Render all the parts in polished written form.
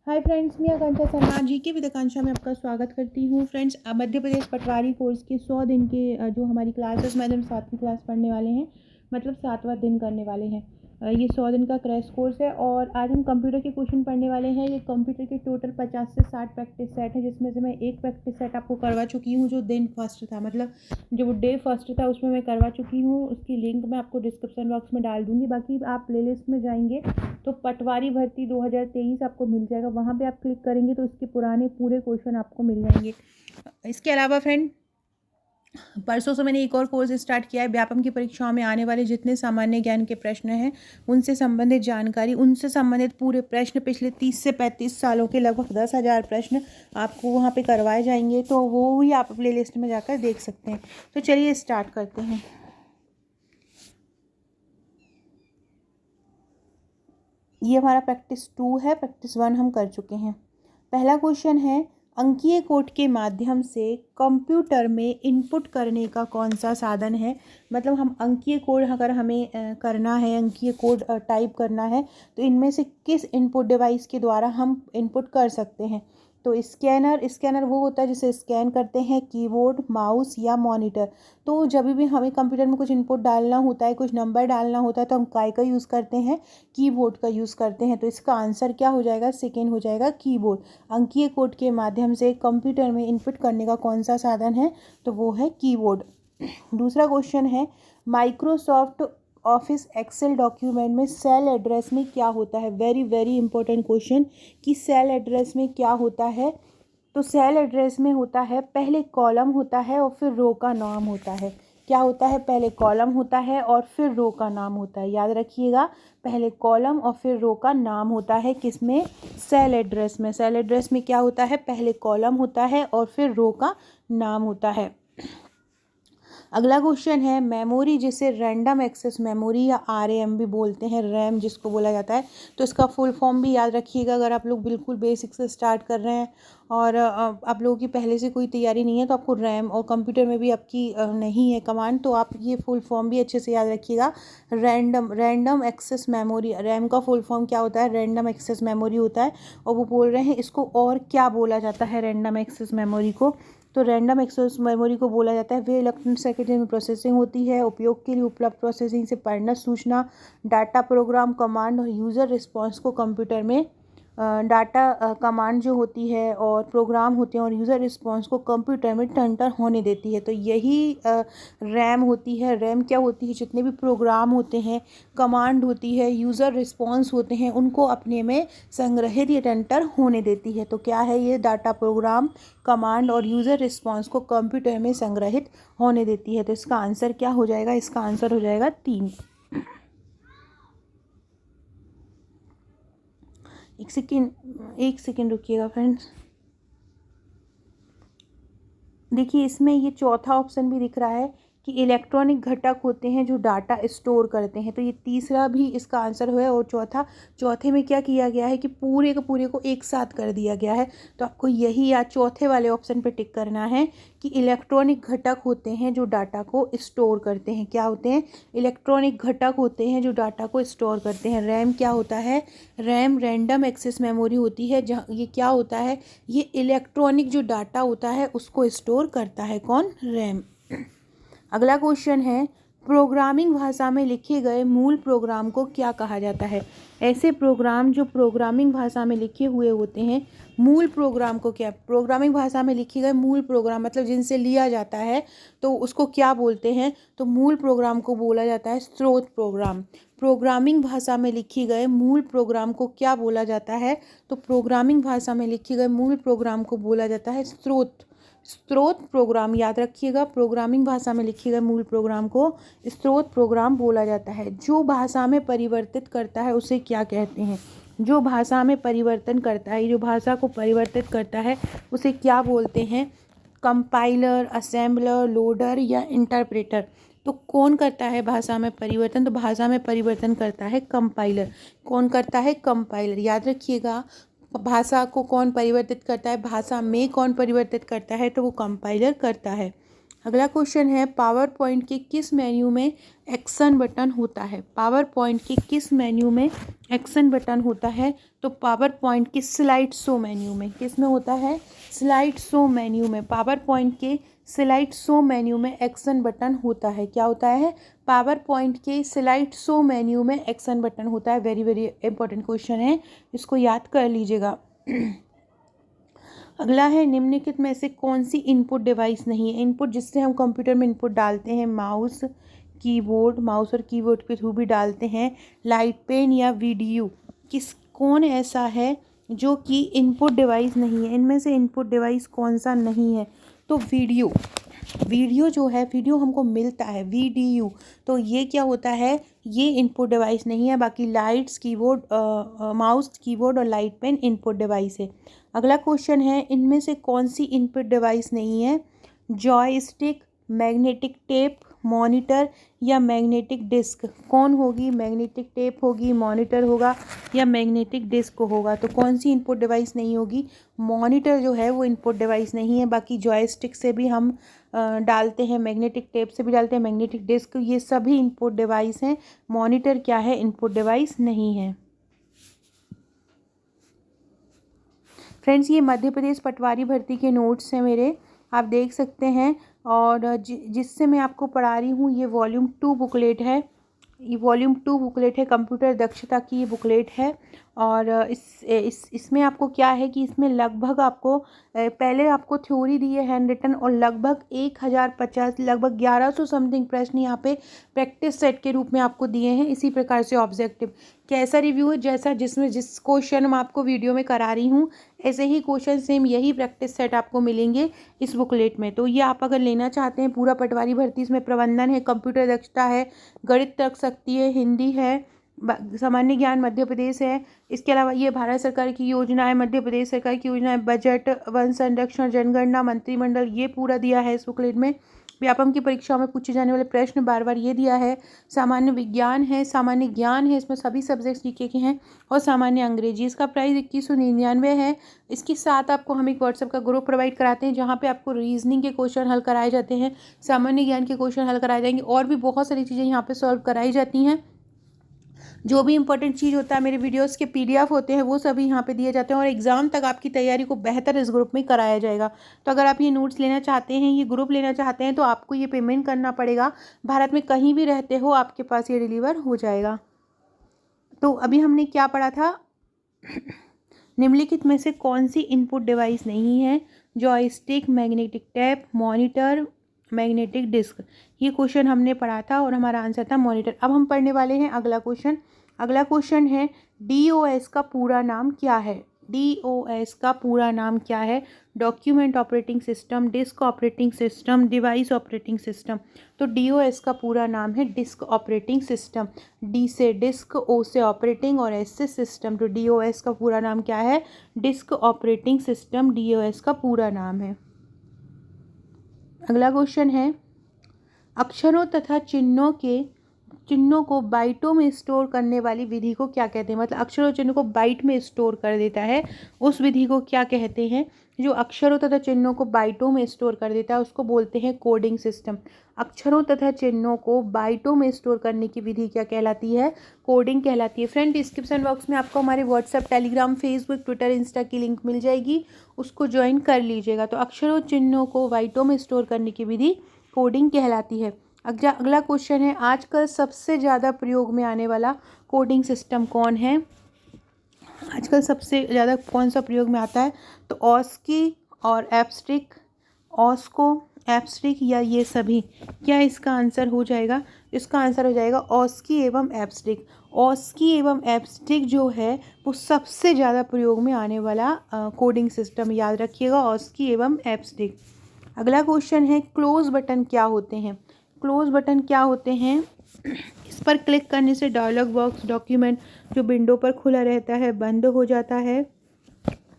Hi friends, मैं आकांक्षा Sharma GK with आकांक्षा में आपका स्वागत करती हूँ। फ्रेंड्स, मध्य प्रदेश पटवारी कोर्स के 100 दिन के जो हमारी क्लासेस मैडम 7वीं क्लास पढ़ने वाले हैं, मतलब 7वां दिन करने वाले हैं। ये 100 दिन का क्रैश कोर्स है और आज हम कंप्यूटर के क्वेश्चन पढ़ने वाले हैं। ये कंप्यूटर के टोटल 50 से 60 प्रैक्टिस सेट है, जिसमें से मैं एक प्रैक्टिस सेट आपको करवा चुकी हूँ जो दिन फर्स्ट था, मतलब जो डे फर्स्ट था उसमें मैं करवा चुकी हूँ। उसकी लिंक मैं आपको डिस्क्रिप्शन बॉक्स में डाल दूँगी। बाकी आप प्लेलिस्ट में जाएंगे तो पटवारी भर्ती 2023 आपको मिल जाएगा, वहाँ पे आप क्लिक करेंगे तो इसके पुराने पूरे क्वेश्चन आपको मिल जाएंगे। इसके अलावा फ्रेंड, परसों से मैंने एक और कोर्स स्टार्ट किया है। व्यापम की परीक्षाओं में आने वाले जितने सामान्य ज्ञान के प्रश्न हैं उनसे संबंधित जानकारी, उनसे संबंधित पूरे प्रश्न, पिछले 30 से 35 सालों के लगभग 10,000 प्रश्न आपको वहाँ पे करवाए जाएंगे। तो वो ही आप प्ले लिस्ट में जाकर देख सकते हैं। तो चलिए स्टार्ट करते हैं। ये हमारा प्रैक्टिस 2 है, प्रैक्टिस 1 हम कर चुके हैं। पहला क्वेश्चन है, अंकीय कोड के माध्यम से कंप्यूटर में इनपुट करने का कौन सा साधन है। मतलब हम अंकीय कोड अगर हमें करना है, अंकीय कोड टाइप करना है, तो इनमें से किस इनपुट डिवाइस के द्वारा हम इनपुट कर सकते हैं। तो स्कैनर वो होता है जिसे स्कैन करते हैं, कीबोर्ड, माउस या मॉनिटर। तो जब भी हमें कंप्यूटर में कुछ इनपुट डालना होता है, कुछ नंबर डालना होता है, तो हम काय का यूज़ करते हैं, कीबोर्ड का यूज़ करते हैं। तो इसका आंसर क्या हो जाएगा, सेकेंड हो जाएगा कीबोर्ड। अंकीय कोड के माध्यम से कंप्यूटर में इनपुट करने का कौन सा साधन है, तो वो है कीबोर्ड। दूसरा क्वेश्चन है, माइक्रोसॉफ्ट ऑफिस एक्सेल डॉक्यूमेंट में सेल एड्रेस में क्या होता है। वेरी वेरी इंपॉर्टेंट क्वेश्चन कि सेल एड्रेस में क्या होता है। तो सेल एड्रेस में होता है, पहले कॉलम होता है और फिर रो का नाम होता है। क्या होता है, पहले कॉलम होता है और फिर रो का नाम होता है। याद रखिएगा, पहले कॉलम और फिर रो का नाम होता है किसमें, सेल एड्रेस में। सेल एड्रेस में क्या होता है, पहले कॉलम होता है और फिर रो का नाम होता है। अगला क्वेश्चन है, मेमोरी जिसे रैंडम एक्सेस मेमोरी या आरएएम भी बोलते हैं, रैम जिसको बोला जाता है, तो इसका फुल फॉर्म भी याद रखिएगा। अगर आप लोग बिल्कुल बेसिक से स्टार्ट कर रहे हैं और आप लोगों की पहले से कोई तैयारी नहीं है, तो आपको रैम और कंप्यूटर में भी आपकी नहीं है कमांड, तो आप ये फुल फॉर्म भी अच्छे से याद रखिएगा। रैंडम एक्सेस मेमोरी, रैम का फुल फॉर्म क्या होता है, रैंडम एक्सेस मेमोरी होता है। और वो बोल रहे हैं इसको और क्या बोला जाता है रैंडम एक्सेस मेमोरी को। तो रैंडम एक्सेस मेमोरी को बोला जाता है वे इलेक्ट्रॉनिक सर्किट में प्रोसेसिंग होती है, उपयोग के लिए उपलब्ध प्रोसेसिंग से परिणत सूचना, डाटा, प्रोग्राम, कमांड और यूज़र रिस्पॉन्स को कंप्यूटर में डाटा कमांड जो होती है और प्रोग्राम होते हैं और यूज़र रिस्पॉन्स को कंप्यूटर में टर्न होने देती है। तो यही रैम होती है। रैम क्या होती है, जितने भी प्रोग्राम होते हैं, कमांड होती है, यूज़र रिस्पॉन्स होते हैं, उनको अपने में संग्रहित या टर्न होने देती है। तो क्या है ये, डाटा, प्रोग्राम, कमांड और यूज़र रिस्पॉन्स को कंप्यूटर में संग्रहित होने देती है। तो इसका आंसर क्या हो जाएगा, इसका आंसर हो जाएगा 3। एक सेकेंड रुकिएगा फ्रेंड्स। देखिए, इसमें ये चौथा ऑप्शन भी दिख रहा है कि इलेक्ट्रॉनिक घटक होते हैं जो डाटा स्टोर करते हैं। तो ये तीसरा भी इसका आंसर है और चौथे में क्या किया गया है कि पूरे के पूरे को एक साथ कर दिया गया है। तो आपको यही या चौथे वाले ऑप्शन पे टिक करना है कि इलेक्ट्रॉनिक घटक होते हैं जो डाटा को स्टोर करते हैं। क्या होते हैं, इलेक्ट्रॉनिक घटक होते हैं जो डाटा को स्टोर करते हैं। रैम क्या होता है, रैम रैंडम एक्सेस मेमोरी होती है, जहाँ ये क्या होता है, ये इलेक्ट्रॉनिक जो डाटा होता है उसको स्टोर करता है, कौन, रैम। अगला क्वेश्चन है, प्रोग्रामिंग भाषा में लिखे गए मूल प्रोग्राम को क्या कहा जाता है। ऐसे प्रोग्राम जो प्रोग्रामिंग भाषा में लिखे हुए होते हैं, मूल प्रोग्राम को क्या, प्रोग्रामिंग भाषा में लिखे गए मूल प्रोग्राम मतलब जिनसे लिया जाता है, तो उसको क्या बोलते हैं, तो मूल प्रोग्राम को बोला जाता है स्रोत प्रोग्राम। प्रोग्रामिंग भाषा में लिखे गए मूल प्रोग्राम को क्या बोला जाता है, तो प्रोग्रामिंग भाषा में लिखे गए मूल प्रोग्राम को बोला जाता है स्रोत प्रोग्राम। याद रखिएगा, प्रोग्रामिंग भाषा में लिखे गए मूल प्रोग्राम को स्रोत प्रोग्राम बोला जाता है। जो भाषा में परिवर्तित करता है उसे क्या कहते हैं, जो भाषा में परिवर्तन करता है, जो भाषा को परिवर्तित करता है उसे क्या बोलते हैं, कंपाइलर, असेंबलर, लोडर या इंटरप्रेटर। तो कौन करता है भाषा में परिवर्तन, तो भाषा में परिवर्तन करता है कंपाइलर। कौन करता है, कंपाइलर। याद रखिएगा, भाषा को कौन परिवर्तित करता है, भाषा में कौन परिवर्तित करता है, तो वो कंपाइलर करता है। अगला क्वेश्चन है पावर पॉइंट के किस मेन्यू में एक्शन बटन होता है। पावर पॉइंट के किस मेन्यू में एक्शन बटन होता है। तो पावर पॉइंट के स्लाइड शो मेन्यू में, किस में होता है, स्लाइड शो मेन्यू में। पावर पॉइंट के स्लाइड शो मेन्यू में एक्शन बटन होता है। क्या होता है, पावर पॉइंट के स्लाइड शो मेन्यू में एक्शन बटन होता है। वेरी वेरी इंपॉर्टेंट क्वेश्चन है, इसको याद कर लीजिएगा। अगला है निम्नलिखित में से कौन सी इनपुट डिवाइस नहीं है। इनपुट जिससे हम कंप्यूटर में इनपुट डालते हैं, माउस, कीबोर्ड, माउस और कीबोर्ड के थ्रू भी डालते हैं, लाइट पेन या वीडियो, कौन ऐसा है जो कि इनपुट डिवाइस नहीं है। इनमें से इनपुट डिवाइस कौन सा नहीं है। तो वीडियो जो है, वीडियो हमको मिलता है, वीडियो, तो ये क्या होता है, ये इनपुट डिवाइस नहीं है। बाकी लाइट्स, कीबोर्ड, माउस, कीबोर्ड और लाइट पेन इनपुट डिवाइस है। अगला क्वेश्चन है इनमें से कौन सी इनपुट डिवाइस नहीं है। जॉयस्टिक, मैग्नेटिक टेप, मॉनिटर या मैग्नेटिक डिस्क। कौन होगी, मैग्नेटिक टेप होगी, मॉनिटर होगा या मैग्नेटिक डिस्क होगा। तो कौन सी इनपुट डिवाइस नहीं होगी, मॉनिटर जो है वो इनपुट डिवाइस नहीं है। बाकी जॉयस्टिक से भी हम डालते हैं, मैग्नेटिक टेप से भी डालते हैं, मैग्नेटिक डिस्क, ये सभी इनपुट डिवाइस हैं। मॉनिटर क्या है, इनपुट डिवाइस नहीं है। फ्रेंड्स, ये मध्य प्रदेश पटवारी भर्ती के नोट्स हैं मेरे, आप देख सकते हैं। और जिससे मैं आपको पढ़ा रही हूँ ये वॉल्यूम 2 बुकलेट है। ये वॉल्यूम 2 बुकलेट है, कंप्यूटर दक्षता की ये बुकलेट है। और इसमें आपको क्या है कि इसमें लगभग आपको पहले आपको थ्योरी दी है हैंड रिटन, और लगभग 1050, लगभग 1100 समथिंग प्रश्न यहाँ पे प्रैक्टिस सेट के रूप में आपको दिए हैं। इसी प्रकार से ऑब्जेक्टिव कैसा रिव्यू है, जैसा जिसमें जिस क्वेश्चन मैं आपको वीडियो में करा रही हूँ ऐसे ही क्वेश्चन सेम यही प्रैक्टिस सेट आपको मिलेंगे इस बुकलेट में। तो ये आप अगर लेना चाहते हैं पूरा पटवारी भर्ती, इसमें प्रबंधन है, कंप्यूटर दक्षता है, गणित तर्क शक्ति है, हिंदी है, सामान्य ज्ञान मध्य प्रदेश है। इसके अलावा ये भारत सरकार की योजना है, मध्य प्रदेश सरकार की योजना है, बजट, वन संरक्षण, जनगणना, मंत्रिमंडल, ये पूरा दिया है इस बुकलेट में। व्यापम की परीक्षाओं में पूछे जाने वाले प्रश्न बार बार ये दिया है। सामान्य विज्ञान है, सामान्य ज्ञान है, इसमें सभी सब्जेक्ट्स लिखे के हैं, और सामान्य अंग्रेजी। इसका प्राइस 2199 है। इसके साथ आपको हम एक व्हाट्सएप का ग्रुप प्रोवाइड कराते हैं जहाँ पे आपको रीजनिंग के क्वेश्चन हल कराए जाते हैं, सामान्य ज्ञान के क्वेश्चन हल कराए जाएंगे, और भी बहुत सारी चीज़ें यहाँ पे सॉल्व कराई जाती हैं। जो भी इंपॉर्टेंट चीज़ होता है, मेरे वीडियोस के पीडीएफ होते हैं, वो सभी यहाँ पे दिए जाते हैं, और एग्जाम तक आपकी तैयारी को बेहतर इस ग्रुप में कराया जाएगा। तो अगर आप ये नोट्स लेना चाहते हैं, ये ग्रुप लेना चाहते हैं, तो आपको ये पेमेंट करना पड़ेगा। भारत में कहीं भी रहते हो आपके पास ये डिलीवर हो जाएगा। तो अभी हमने क्या पढ़ा था, निम्नलिखित में से कौन सी इनपुट डिवाइस नहीं है। Joystick, magnetic tap, monitor, magnetic disk, ये क्वेश्चन हमने पढ़ा था और हमारा आंसर था मॉनिटर। अब हम पढ़ने वाले हैं अगला क्वेश्चन। अगला क्वेश्चन है DOS का पूरा नाम क्या है। DOS का पूरा नाम क्या है। Document operating system, disk operating system, device operating system. तो DOS का पूरा नाम है डिस्क ऑपरेटिंग सिस्टम। D से डिस्क, O से ऑपरेटिंग और S से सिस्टम। तो DOS का पूरा नाम क्या है, डिस्क ऑपरेटिंग सिस्टम DOS का पूरा नाम है। अगला क्वेश्चन है अक्षरों तथा चिन्हों को बाइटों में स्टोर करने वाली विधि को क्या कहते हैं। मतलब अक्षरों चिन्हों को बाइट में स्टोर कर देता है, उस विधि को क्या कहते हैं। जो अक्षरों तथा चिन्हों को बाइटों में स्टोर कर देता है उसको बोलते हैं कोडिंग सिस्टम। अक्षरों तथा चिन्हों को बाइटों में स्टोर करने की विधि क्या कहलाती है, कोडिंग कहलाती है। फ्रेंड, डिस्क्रिप्शन बॉक्स में आपको हमारे WhatsApp, Telegram, Facebook, Twitter, Insta की लिंक मिल जाएगी, उसको ज्वाइन कर लीजिएगा। तो अक्षरों चिन्हों को बाइटों में स्टोर करने की विधि कोडिंग कहलाती है। अगला क्वेश्चन है आजकल सबसे ज़्यादा प्रयोग में आने वाला कोडिंग सिस्टम कौन है। आजकल सबसे ज़्यादा कौन सा प्रयोग में आता है। तो ऑस्की और एब्स्ट्रिक, ऑस्को, एब्स्ट्रिक या ये सभी। क्या इसका आंसर हो जाएगा, इसका आंसर हो जाएगा ऑस्की एवं एब्स्ट्रिक। ऑस्की एवं एब्स्ट्रिक जो है वो सबसे ज़्यादा प्रयोग में आने वाला कोडिंग सिस्टम, याद रखिएगा, ऑस्की एवं एब्स्ट्रिक। अगला क्वेश्चन है क्लोज बटन क्या होते हैं। क्लोज बटन क्या होते हैं, इस पर क्लिक करने से डायलॉग बॉक्स, डॉक्यूमेंट जो विंडो पर खुला रहता है बंद हो जाता है,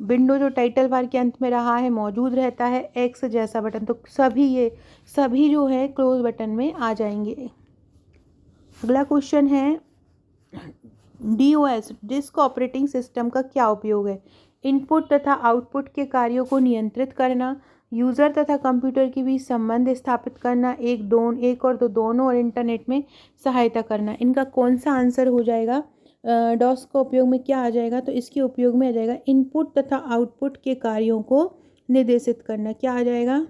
विंडो जो टाइटल बार के अंत में रहा है मौजूद रहता है, एक्स जैसा बटन। तो सभी जो है क्लोज बटन में आ जाएंगे। अगला क्वेश्चन है DOS, डिस्क ऑपरेटिंग सिस्टम का क्या उपयोग है। इनपुट तथा आउटपुट के कार्यों को नियंत्रित करना, यूज़र तथा कंप्यूटर के बीच संबंध स्थापित करना, एक और दो दोनों और इंटरनेट में सहायता करना। इनका कौन सा आंसर हो जाएगा? डॉस का उपयोग में क्या आ जाएगा? तो इसके उपयोग में आ जाएगा इनपुट तथा आउटपुट के कार्यों को निर्देशित करना। क्या आ जाएगा?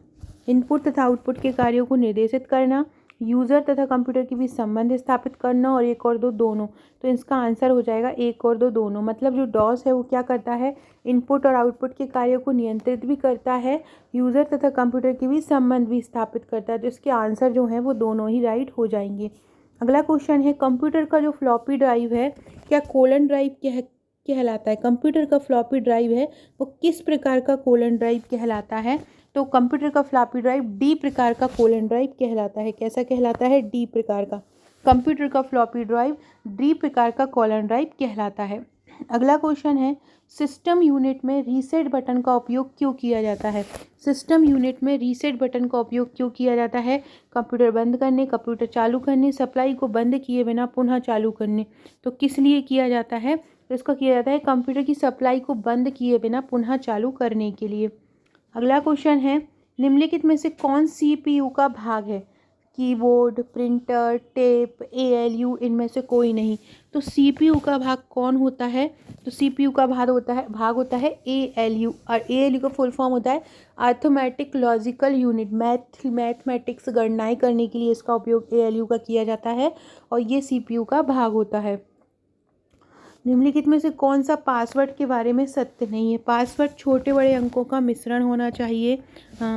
इनपुट तथा आउटपुट के कार्यों को निर्देशित करना, यूज़र तथा कंप्यूटर के बीच संबंध स्थापित करना और एक और दो दोनों। तो इसका आंसर हो जाएगा एक और दो दोनों। मतलब जो डॉस है वो क्या करता है? इनपुट और आउटपुट के कार्यों को नियंत्रित भी करता है, यूज़र तथा कंप्यूटर के बीच संबंध भी स्थापित करता है। तो इसके आंसर जो हैं वो दोनों ही राइट हो जाएंगे। अगला क्वेश्चन है, कंप्यूटर का जो फ्लॉपी ड्राइव है क्या कोलन ड्राइव कहलाता है? कंप्यूटर का फ्लॉपी ड्राइव है वो किस प्रकार का कोलन ड्राइव कहलाता है? तो कंप्यूटर का फ्लॉपी ड्राइव डी प्रकार का कोलन ड्राइव कहलाता है। कैसा कहलाता है? डी प्रकार का। कंप्यूटर का फ्लॉपी ड्राइव डी प्रकार का कोलन ड्राइव कहलाता है। अगला क्वेश्चन है, सिस्टम यूनिट में रीसेट बटन का उपयोग क्यों किया जाता है? सिस्टम यूनिट में रीसेट बटन का उपयोग क्यों किया जाता है? कंप्यूटर बंद करने, कंप्यूटर चालू करने, सप्लाई को बंद किए बिना पुनः चालू करने। तो किस लिए किया जाता है? तो इसका किया जाता है कंप्यूटर की सप्लाई को बंद किए बिना पुनः चालू करने के लिए। अगला क्वेश्चन है, निम्नलिखित में से कौन सीपीयू का भाग है? कीबोर्ड, प्रिंटर, टेप, एएलयू, इनमें से कोई नहीं। तो सीपीयू का भाग कौन होता है? तो सीपीयू का भाग होता है एएलयू, और एएलयू का फुल फॉर्म होता है अर्थमेटिक लॉजिकल यूनिट। मैथमेटिक्स गणनाएं करने के लिए इसका उपयोग एएलयू का किया जाता है और ये सीपीयू का भाग होता है। निम्नलिखित में से कौन सा पासवर्ड के बारे में सत्य नहीं है? पासवर्ड छोटे बड़े अंकों का मिश्रण होना चाहिए।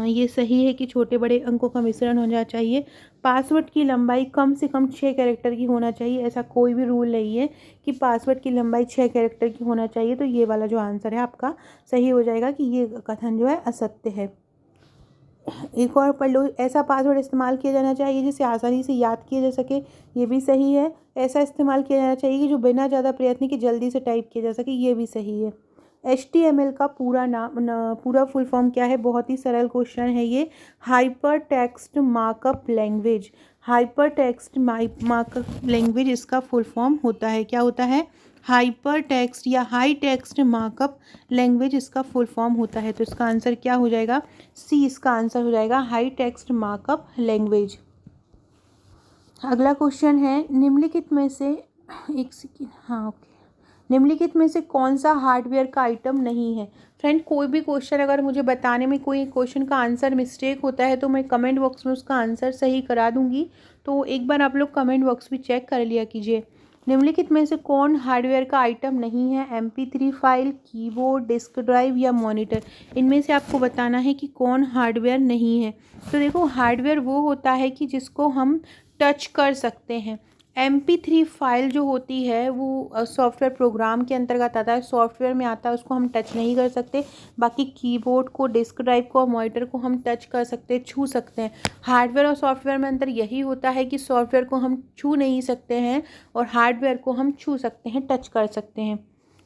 ये सही है कि छोटे बड़े अंकों का मिश्रण होना चाहिए। पासवर्ड की लंबाई कम से कम 6 कैरेक्टर की होना चाहिए। ऐसा कोई भी रूल नहीं है कि पासवर्ड की लंबाई 6 कैरेक्टर की होना चाहिए। तो ये वाला जो आंसर है आपका सही हो जाएगा कि ये कथन जो है असत्य है। एक और पढ़ लो, ऐसा पासवर्ड इस्तेमाल किया जाना चाहिए जिसे आसानी से याद किया जा सके। ये भी सही है। ऐसा इस्तेमाल किया जाना चाहिए कि जो बिना ज़्यादा प्रयत्न के जल्दी से टाइप किया जा सके। ये भी सही है। HTML का पूरा फुल फॉर्म क्या है? बहुत ही सरल क्वेश्चन है ये। Hyper text markup language. Hyper text markup language इसका फुल फॉर्म होता है। क्या होता है? हाइपर टेक्स्ट या हाई टेक्स्ट मार्कअप लैंग्वेज इसका फुल फॉर्म होता है। तो इसका आंसर क्या हो जाएगा? सी इसका आंसर हो जाएगा, हाई टेक्स्ट मार्कअप लैंग्वेज। अगला क्वेश्चन है, निम्नलिखित में से निम्नलिखित में से कौन सा हार्डवेयर का आइटम नहीं है? फ्रेंड, कोई भी क्वेश्चन अगर मुझे बताने में कोई क्वेश्चन का आंसर मिस्टेक होता है तो मैं कमेंट बॉक्स में उसका आंसर सही करा दूंगी। तो एक बार आप लोग कमेंट बॉक्स भी चेक कर लिया कीजिए। निम्नलिखित में से कौन हार्डवेयर का आइटम नहीं है? MP3 file, keyboard, disk drive या मॉनिटर। इनमें से आपको बताना है कि कौन हार्डवेयर नहीं है। तो देखो, हार्डवेयर वो होता है कि जिसको हम टच कर सकते हैं। MP3 फाइल जो होती है वो सॉफ्टवेयर प्रोग्राम के अंतर्गत आता है, सॉफ्टवेयर में आता है, उसको हम टच नहीं कर सकते। बाकी कीबोर्ड को, डिस्क ड्राइव को और मॉनिटर को हम टच कर सकते हैं, छू सकते हैं। हार्डवेयर और सॉफ्टवेयर में अंतर यही होता है कि सॉफ्टवेयर को हम छू नहीं सकते हैं और हार्डवेयर को हम छू सकते हैं, टच कर सकते हैं।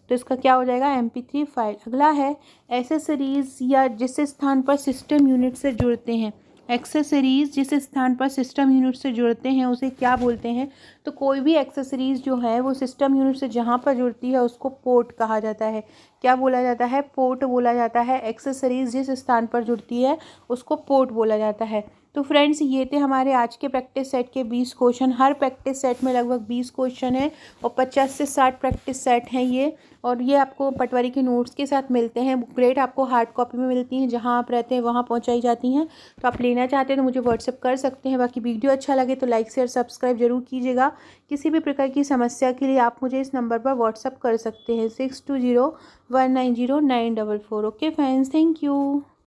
तो इसका क्या हो जाएगा? MP3 file. अगला है, एक्सेसरीज या जिस स्थान पर सिस्टम यूनिट से जुड़ते हैं। एक्सेसरीज जिस स्थान पर सिस्टम यूनिट से जुड़ते हैं उसे क्या बोलते हैं? तो कोई भी एक्सेसरीज जो है वो सिस्टम यूनिट से जहाँ पर जुड़ती है उसको पोर्ट कहा जाता है। क्या बोला जाता है? पोर्ट बोला जाता है। एक्सेसरीज जिस स्थान पर जुड़ती है उसको पोर्ट बोला जाता है। तो फ्रेंड्स, ये थे हमारे आज के प्रैक्टिस सेट के 20 क्वेश्चन। हर प्रैक्टिस सेट में लगभग 20 क्वेश्चन है और 50 से 60 प्रैक्टिस सेट हैं ये। और ये आपको पटवारी के नोट्स के साथ मिलते हैं। बुकलेट आपको हार्ड कॉपी में मिलती हैं, जहाँ आप रहते हैं वहाँ पहुँचाई जाती हैं। तो आप लेना चाहते हैं तो मुझे व्हाट्सएप कर सकते हैं। बाकी वीडियो अच्छा लगे तो लाइक शेयर सब्सक्राइब जरूर कीजिएगा। किसी भी प्रकार की समस्या के लिए आप मुझे इस नंबर पर व्हाट्सएप कर सकते हैं, 6201909444। Okay friends, thank you.